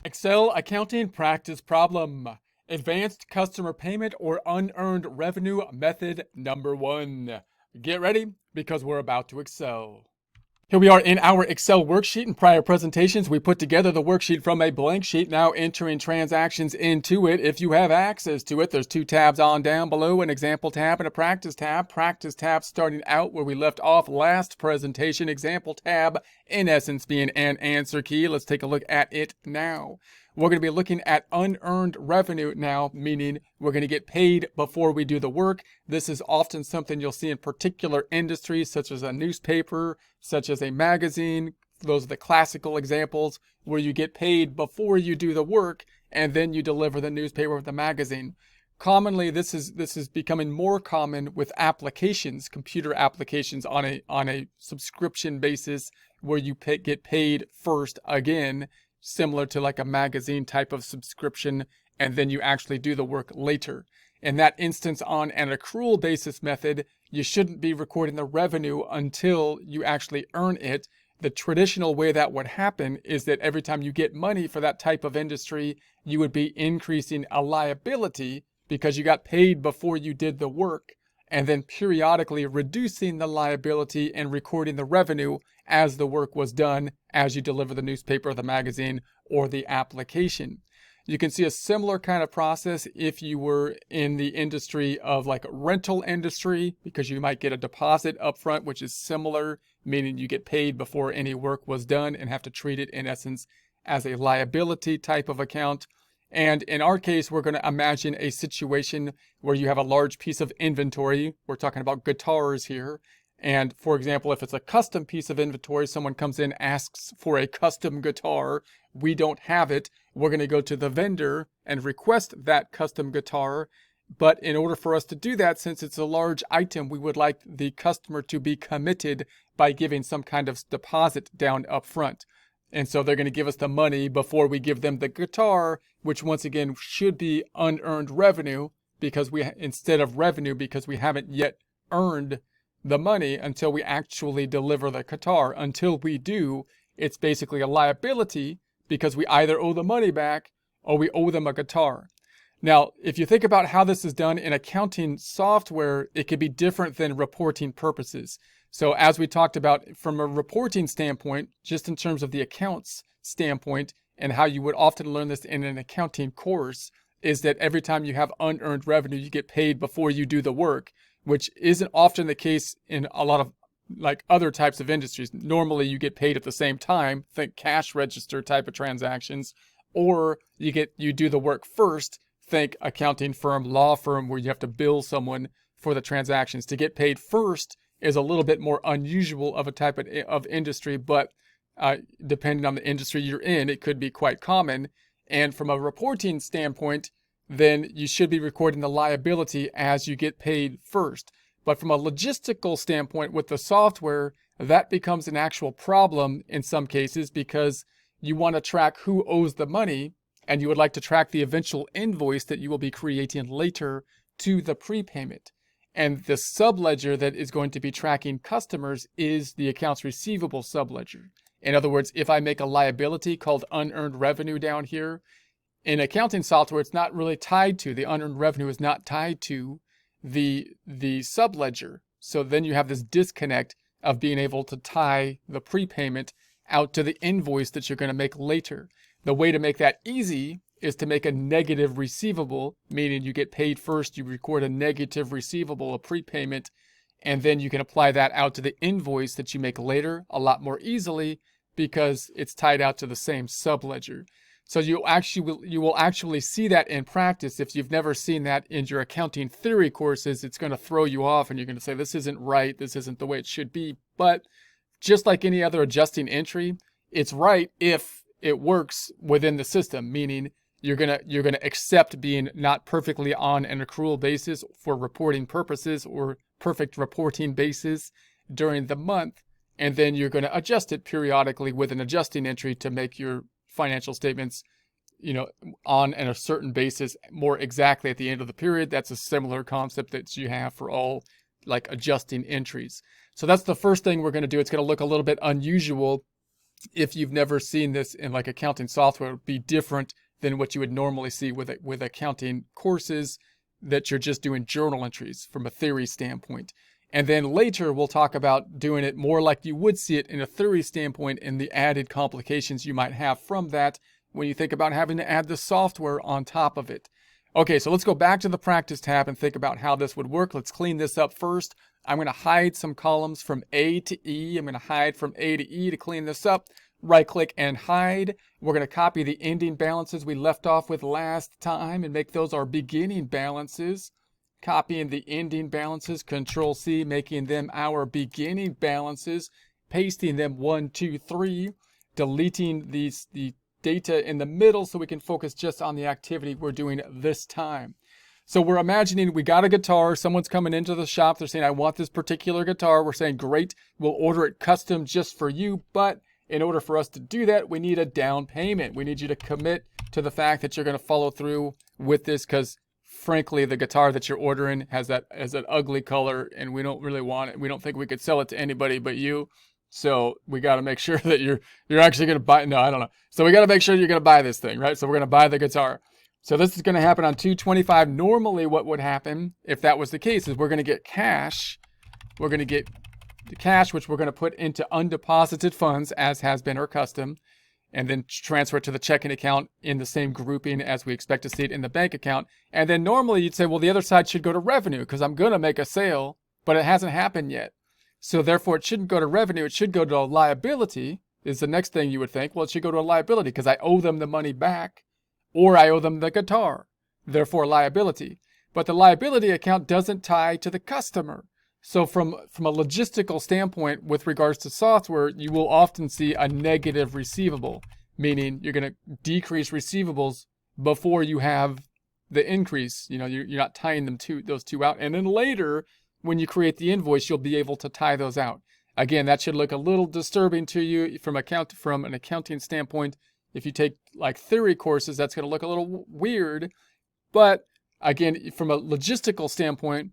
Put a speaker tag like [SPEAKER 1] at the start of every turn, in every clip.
[SPEAKER 1] Excel accounting practice problem. Advanced customer payment or unearned revenue method number 1. Get ready because we're about to excel. Here we are in our Excel worksheet. In prior presentations, we put together the worksheet from a blank sheet, now entering transactions into it. If you have access to it, there's 2 tabs on down below, an example tab and a practice tab. Practice tab starting out where we left off last presentation. Example tab, in essence, being an answer key. Let's take a look at it now. We're going to be looking at unearned revenue now, meaning we're going to get paid before we do the work. This is often something you'll see in particular industries, such as a newspaper, such as a magazine. Those are the classical examples where you get paid before you do the work and then you deliver the newspaper or the magazine. Commonly, this is becoming more common with applications, computer applications on a subscription basis where you get paid first again, similar to like a magazine type of subscription, and then you actually do the work later. In that instance, on an accrual basis method, you shouldn't be recording the revenue until you actually earn it. The traditional way that would happen is that every time you get money for that type of industry, you would be increasing a liability because you got paid before you did the work, and then periodically reducing the liability and recording the revenue as the work was done, as you deliver the newspaper, the magazine, or the application. You can see a similar kind of process if you were in the industry of like rental industry, because you might get a deposit up front, which is similar, meaning you get paid before any work was done and have to treat it in essence as a liability type of account. And in our case, we're going to imagine a situation where you have a large piece of inventory. We're talking about guitars here. And for example, if it's a custom piece of inventory, someone comes in, asks for a custom guitar. We don't have it. We're going to go to the vendor and request that custom guitar. But in order for us to do that, since it's a large item, we would like the customer to be committed by giving some kind of deposit down up front. And so they're going to give us the money before we give them the guitar, which once again should be unearned revenue because instead of revenue because we haven't yet earned the money until we actually deliver the guitar. Until we do, it's basically a liability because we either owe the money back or we owe them a guitar. Now, if you think about how this is done in accounting software, it could be different than reporting purposes. So as we talked about from a reporting standpoint, just in terms of the accounts standpoint and how you would often learn this in an accounting course, is that every time you have unearned revenue, you get paid before you do the work, which isn't often the case in a lot of like other types of industries. Normally you get paid at the same time, think cash register type of transactions, or you do the work first, think accounting firm, law firm, where you have to bill someone for the transactions. To get paid first is a little bit more unusual of a type of industry, but depending on the industry you're in, it could be quite common. And from a reporting standpoint, then you should be recording the liability as you get paid first. But from a logistical standpoint with the software, that becomes an actual problem in some cases because you want to track who owes the money and you would like to track the eventual invoice that you will be creating later to the prepayment. And the subledger that is going to be tracking customers is the accounts receivable subledger. In other words, if I make a liability called unearned revenue down here, in accounting software, it's not really tied to, the unearned revenue is not tied to the subledger. So then you have this disconnect of being able to tie the prepayment out to the invoice that you're going to make later. The way to make that easy is to make a negative receivable, meaning you get paid first, you record a negative receivable, a prepayment, and then you can apply that out to the invoice that you make later a lot more easily because it's tied out to the same subledger. So you will actually see that in practice. If you've never seen that in your accounting theory courses, it's going to throw you off and you're going to say, this isn't right, this isn't the way it should be. But just like any other adjusting entry, it's right if it works within the system, meaning you're gonna accept being not perfectly on an accrual basis for reporting purposes or perfect reporting basis during the month, and then you're going to adjust it periodically with an adjusting entry to make your financial statements, on a certain basis more exactly at the end of the period. That's a similar concept that you have for all like adjusting entries. So that's the first thing we're going to do. It's going to look a little bit unusual if you've never seen this in like accounting software, it would be different than what you would normally see with accounting courses that you're just doing journal entries from a theory standpoint. And then later we'll talk about doing it more like you would see it in a theory standpoint and the added complications you might have from that when you think about having to add the software on top of it. Okay, so let's go back to the practice tab and think about how this would work. Let's clean this up first. I'm going to hide some columns from A to E. I'm going to hide from A to E to clean this up. Right click and hide. We're going to copy the ending balances we left off with last time and make those our beginning balances. Copying the ending balances, Control C, making them our beginning balances, pasting them 1, 2, 3, deleting the data in the middle so we can focus just on the activity we're doing this time. So we're imagining we got a guitar, someone's coming into the shop, they're saying, I want this particular guitar. We're saying, great, we'll order it custom just for you, but in order for us to do that, we need a down payment. We need you to commit to the fact that you're going to follow through with this because, frankly, the guitar that you're ordering has that ugly color and we don't really want it. We don't think we could sell it to anybody but you. So we got to make sure that you're actually going to buy. No, I don't know. So we got to make sure you're going to buy this thing, right? So we're going to buy the guitar. So this is going to happen on 2/25. Normally what would happen if that was the case is we're going to get cash. We're going to get the cash, which we're going to put into undeposited funds as has been our custom, and then transfer it to the checking account in the same grouping as we expect to see it in the bank account. And then normally you'd say, well, the other side should go to revenue because I'm going to make a sale, but it hasn't happened yet. So therefore it shouldn't go to revenue. It should go to a liability is the next thing you would think. Well, it should go to a liability because I owe them the money back or I owe them the guitar, therefore liability. But the liability account doesn't tie to the customer. So from a logistical standpoint with regards to software, you will often see a negative receivable, meaning you're going to decrease receivables before you have the increase. You know, you're not tying those two out. And then later, when you create the invoice, you'll be able to tie those out. Again, that should look a little disturbing to you from an accounting standpoint. If you take like theory courses, that's going to look a little weird. But again, from a logistical standpoint,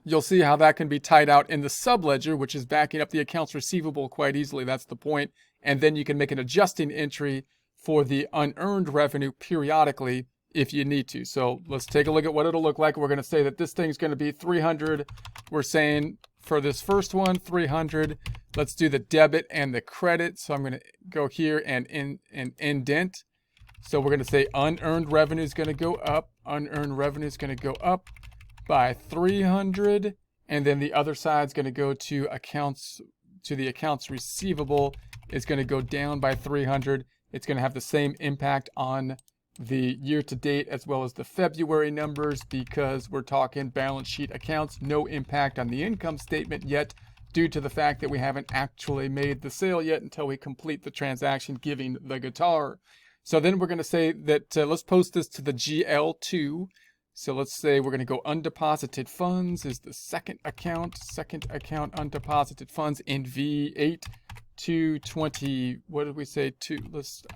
[SPEAKER 1] you'll see how that can be tied out in the subledger, which is backing up the accounts receivable quite easily. That's the point. And then you can make an adjusting entry for the unearned revenue periodically if you need to. So let's take a look at what it'll look like. We're going to say that this thing's going to be 300. We're saying for this first one, 300. Let's do the debit and the credit. So I'm going to go here and indent. So we're going to say unearned revenue is going to go up. Unearned revenue is going to go up by 300, and then the other side is going to go to the accounts receivable is going to go down by 300. It's going to have the same impact on the year to date as well as the February numbers because we're talking balance sheet accounts. No impact on the income statement yet due to the fact that we haven't actually made the sale yet until we complete the transaction giving the guitar. So then we're going to say that let's post this to the GL2. So let's say we're going to go undeposited funds is the second account undeposited funds in V8 220. What did we say?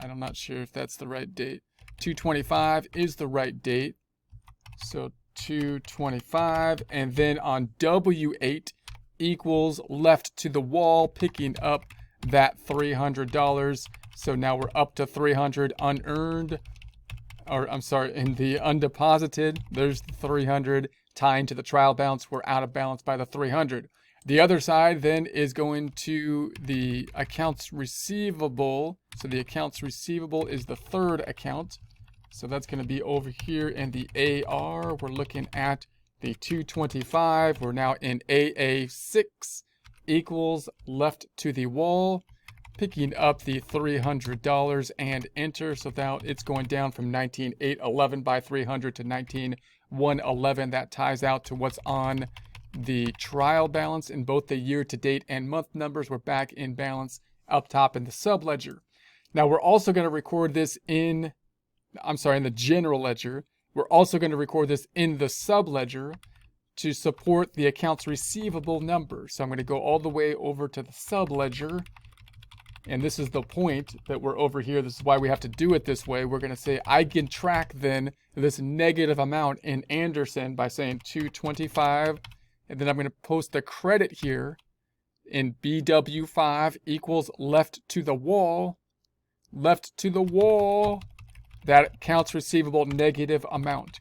[SPEAKER 1] I'm not sure if that's the right date. 225 is the right date. So 225, and then on W8 equals left to the wall, picking up that $300. So now we're up to 300 unearned. In the undeposited, there's the 300 tying to the trial balance. We're out of balance by the 300. The other side then is going to the accounts receivable. So the accounts receivable is the third account. So that's going to be over here in the AR. We're looking at the 225. We're now in AA6 equals left to the wall, picking up the $300 and enter. So now it's going down from 19,811 by 300 to 19,111. That ties out to what's on the trial balance in both the year to date and month numbers. We're back in balance up top in the subledger. Now we're also going to record this in the general ledger. We're also going to record this in the subledger to support the accounts receivable number. So I'm going to go all the way over to the subledger. And this is the point that we're over here. This is why we have to do it this way. We're going to say I can track then this negative amount in Anderson by saying 225. And then I'm going to post the credit here in BW5 equals left to the wall, that accounts receivable negative amount.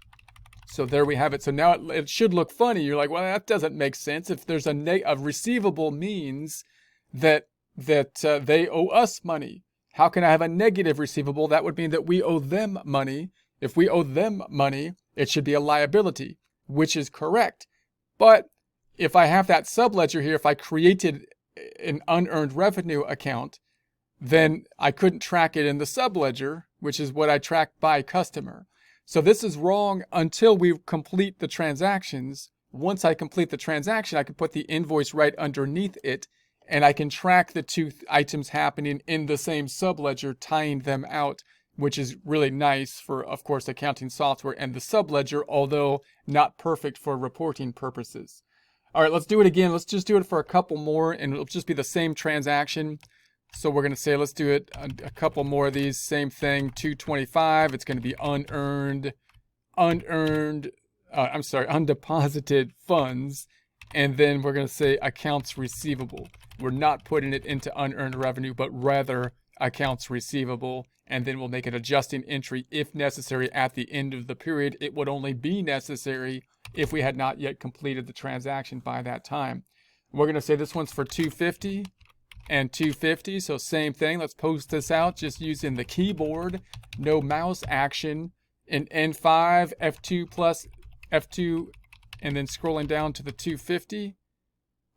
[SPEAKER 1] So there we have it. So now it should look funny. You're like, well, that doesn't make sense. If there's a receivable means that they owe us money. How can I have a negative receivable? That would mean that we owe them money. If we owe them money, it should be a liability, which is correct. But if I have that subledger here, if I created an unearned revenue account, then I couldn't track it in the subledger, which is what I track by customer. So this is wrong until we complete the transactions. Once I complete the transaction, I can put the invoice right underneath it, and I can track the two items happening in the same subledger, tying them out, which is really nice for, of course, accounting software and the subledger, although not perfect for reporting purposes. All right, let's do it again. Let's just do it for a couple more, and it'll just be the same transaction. So we're going to say, let's do it a couple more of these. Same thing, 225. It's going to be undeposited funds. And then we're going to say accounts receivable. We're not putting it into unearned revenue, but rather accounts receivable. And then we'll make an adjusting entry if necessary at the end of the period. It would only be necessary if we had not yet completed the transaction by that time. We're going to say this one's for 250 and 250. So same thing. Let's post this out just using the keyboard. No mouse action. In N5, F2 plus F2, and then scrolling down to the 250.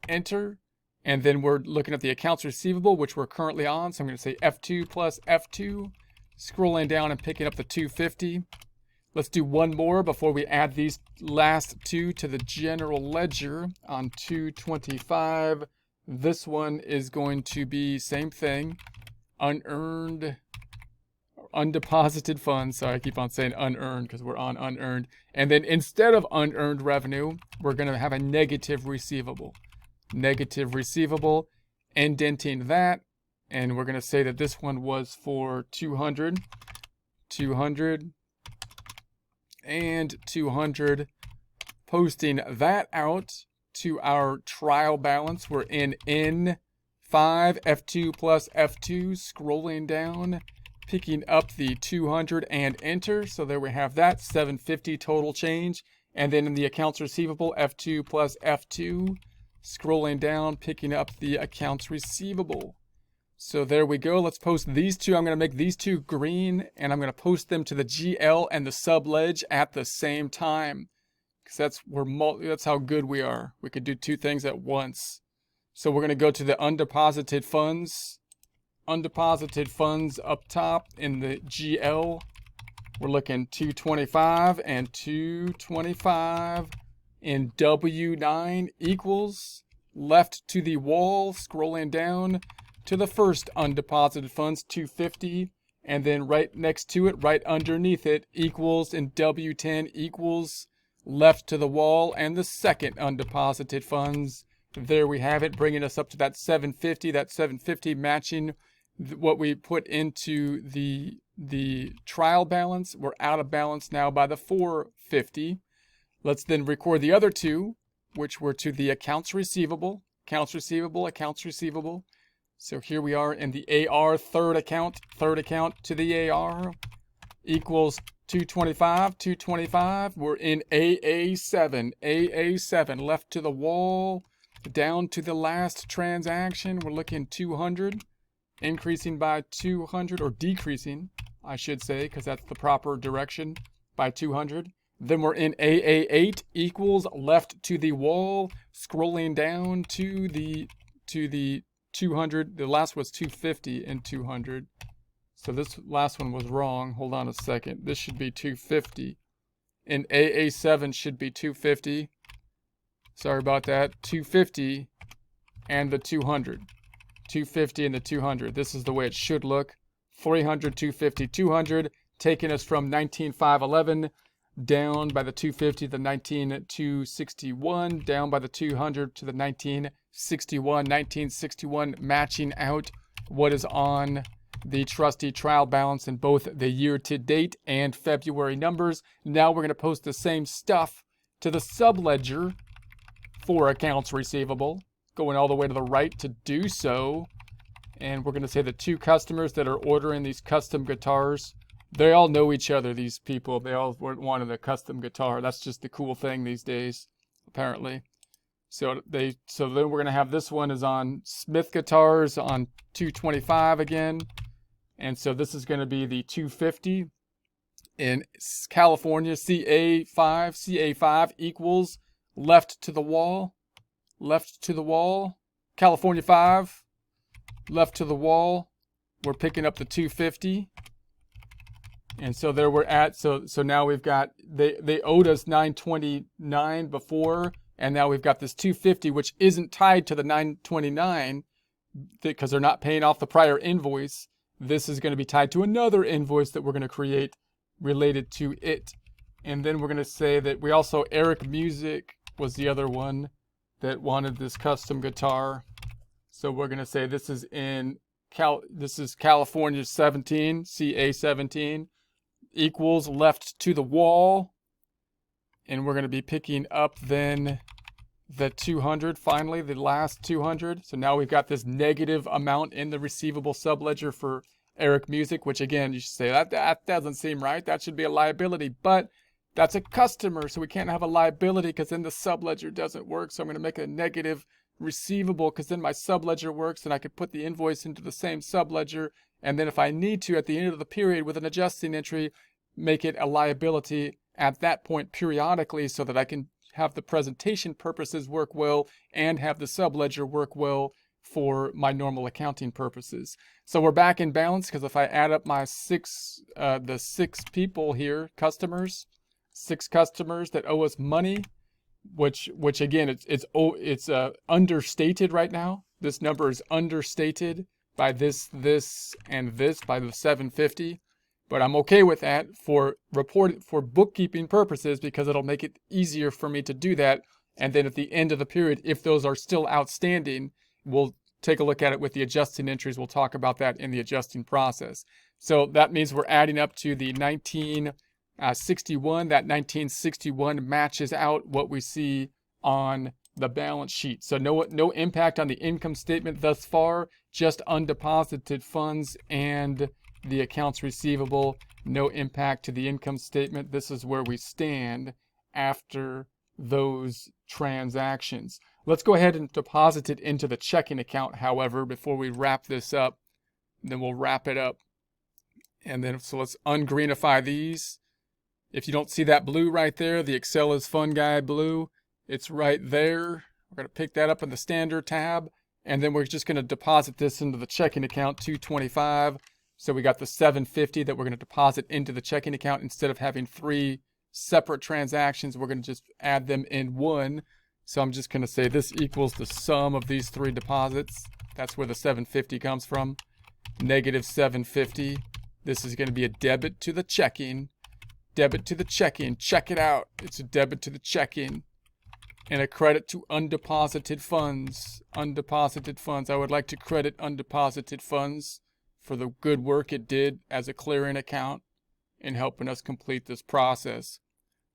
[SPEAKER 1] Enter. And then we're looking at the accounts receivable, which we're currently on. So I'm going to say F2 plus F2. Scrolling down and picking up the 250. Let's do one more before we add these last two to the general ledger on 225. This one is going to be same thing. Unearned, undeposited funds. Sorry, I keep on saying unearned because we're on unearned. And then instead of unearned revenue, we're going to have a negative receivable. Negative receivable, indenting that. And we're going to say that this one was for 200, 200, and 200. Posting that out to our trial balance. We're in N5, F2 plus F2, scrolling down, picking up the 200 and enter. So there we have that, 750 total change. And then in the accounts receivable, F2 plus F2, scrolling down, picking up the accounts receivable. So there we go. Let's post these two. I'm going to make these two green, and I'm going to post them to the GL and the subledge at the same time. Because that's how good we are. We could do two things at once. So we're going to go to the undeposited funds. Undeposited funds up top in the GL. We're looking 225 and 225 in W9 equals left to the wall, scrolling down to the first undeposited funds, 250, and then right next to it, right underneath it, equals in W10 equals left to the wall, and the second undeposited funds. There we have it, bringing us up to that 750 matching what we put into the trial balance. We're out of balance now by the 450. Let's then record the other two, which were to the accounts receivable, accounts receivable, accounts receivable. So here we are in the AR third account to the AR equals 225, 225. We're in AA7, left to the wall, down to the last transaction. We're looking 200, increasing by 200, or decreasing, I should say, because that's the proper direction, by 200. Then we're in AA8 equals left to the wall, scrolling down to the 200. The last was 250 and 200. So this last one was wrong. Hold on a second. This should be 250. And AA7 should be 250. Sorry about that. 250 and the 200. 250 and the 200. This is the way it should look. 300, 250, 200. Taking us from 19,511 down by the 250 to the 19,261. Down by the 200 to the 1961, matching out what is on the trustee trial balance in both the year to date and February numbers. Now we're going to post the same stuff to the subledger for accounts receivable. going all the way to the right to do so. And we're going to say the 2 customers that are ordering these custom guitars, they all know each other, these people. They all wanted a custom guitar. That's just the cool thing these days, apparently. So then we're going to have this one is on Smith guitars on 225 again. And so this is going to be the 250 in California, CA5. CA5 equals left to the wall. Left to the wall. California 5. Left to the wall. We're picking up the 250. And so there we're at. So now we've got, they owed us $929 before. And now we've got this 250, which isn't tied to the 929 because they're not paying off the prior invoice. This is going to be tied to another invoice that we're going to create related to it. And then we're going to say that we also, Eric Music was the other one that wanted this custom guitar. So we're going to say this is this is California 17, CA17, equals left to the wall. And we're going to be picking up then the 200, finally, the last 200. So now we've got this negative amount in the receivable subledger for Eric Music, which again, you should say, that doesn't seem right. That should be a liability. But that's a customer, so we can't have a liability because then the subledger doesn't work. So I'm going to make a negative receivable because then my subledger works and I could put the invoice into the same subledger. And then if I need to, at the end of the period with an adjusting entry, make it a liability at that point periodically so that I can have the presentation purposes work well and have the subledger work well for my normal accounting purposes. So we're back in balance because if I add up my the 6 people here, customers, 6 customers that owe us money, which again, it's understated right now. This number is understated by this, and this by the 750. But I'm okay with that for bookkeeping purposes because it'll make it easier for me to do that. And then at the end of the period, if those are still outstanding, we'll take a look at it with the adjusting entries. We'll talk about that in the adjusting process. So that means we're adding up to the 1961. That 1961 matches out what we see on the balance sheet. So no impact on the income statement thus far, just undeposited funds and the accounts receivable, no impact to the income statement. This is where we stand after those transactions. Let's go ahead and deposit it into the checking account, however, before we wrap this up. Then we'll wrap it up. And then, so let's ungreenify these. If you don't see that blue right there, the Excel is Fun Guy blue, it's right there. We're going to pick that up in the standard tab. And then we're just going to deposit this into the checking account, 225. So we got the 750 that we're going to deposit into the checking account. Instead of having 3 separate transactions, we're going to just add them in one. So I'm just going to say this equals the sum of these 3 deposits. That's where the 750 comes from. Negative 750. This is going to be a debit to the checking. Debit to the checking. Check it out. It's a debit to the checking. And a credit to undeposited funds. Undeposited funds. I would like to credit undeposited funds for the good work it did as a clearing account in helping us complete this process.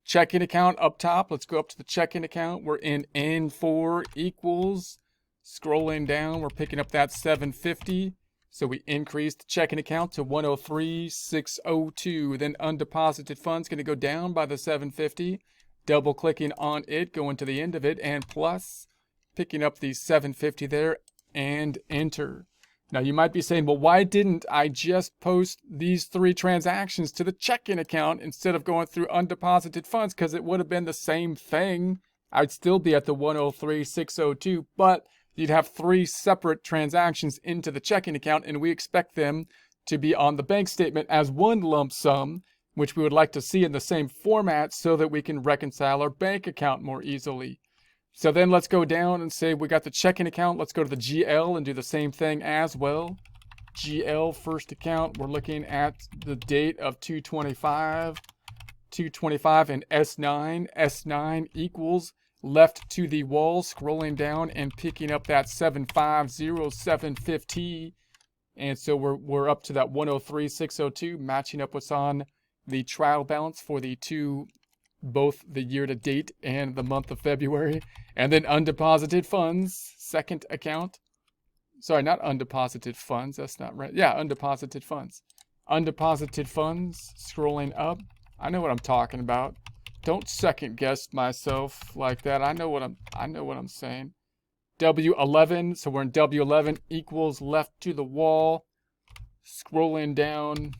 [SPEAKER 1] Checking account up top. Let's go up to the checking account. We're in N4 equals. Scrolling down, we're picking up that 750. So we increased the checking account to 103,602. Then undeposited funds going to go down by the 750. Double clicking on it, going to the end of it, and plus picking up the 750 there and enter. Now you might be saying, well, why didn't I just post these 3 transactions to the checking account instead of going through undeposited funds? Because it would have been the same thing. I'd still be at the 103,602, but you'd have 3 separate transactions into the checking account, and we expect them to be on the bank statement as one lump sum, which we would like to see in the same format so that we can reconcile our bank account more easily. So then let's go down and say we got the checking account. Let's go to the GL and do the same thing as well. GL first account, we're looking at the date of 225. 225 and S9. S9 equals left to the wall, scrolling down and picking up that 750,750. And so we're up to that 103,602, matching up what's on the trial balance for the 2 both the year to date and the month of February. And then undeposited funds, second account. Sorry, not undeposited funds. That's not right. Yeah, undeposited funds. Undeposited funds, scrolling up. I know what I'm talking about. Don't second guess myself like that. I know what I'm saying. W11, so we're in W11 equals left to the wall. Scrolling down,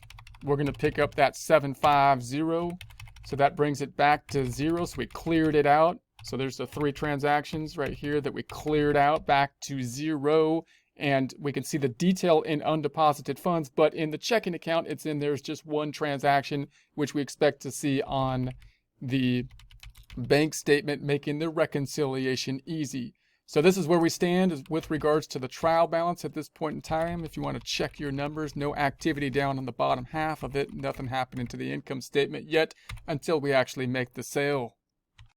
[SPEAKER 1] we're going to pick up that 750. So that brings it back to 0. So we cleared it out. So there's the 3 transactions right here that we cleared out back to 0. And we can see the detail in undeposited funds, but in the checking account, it's in there's just 1 transaction, which we expect to see on the bank statement, making the reconciliation easy. So this is where we stand with regards to the trial balance at this point in time. If you want to check your numbers, no activity down on the bottom half of it, nothing happening to the income statement yet until we actually make the sale.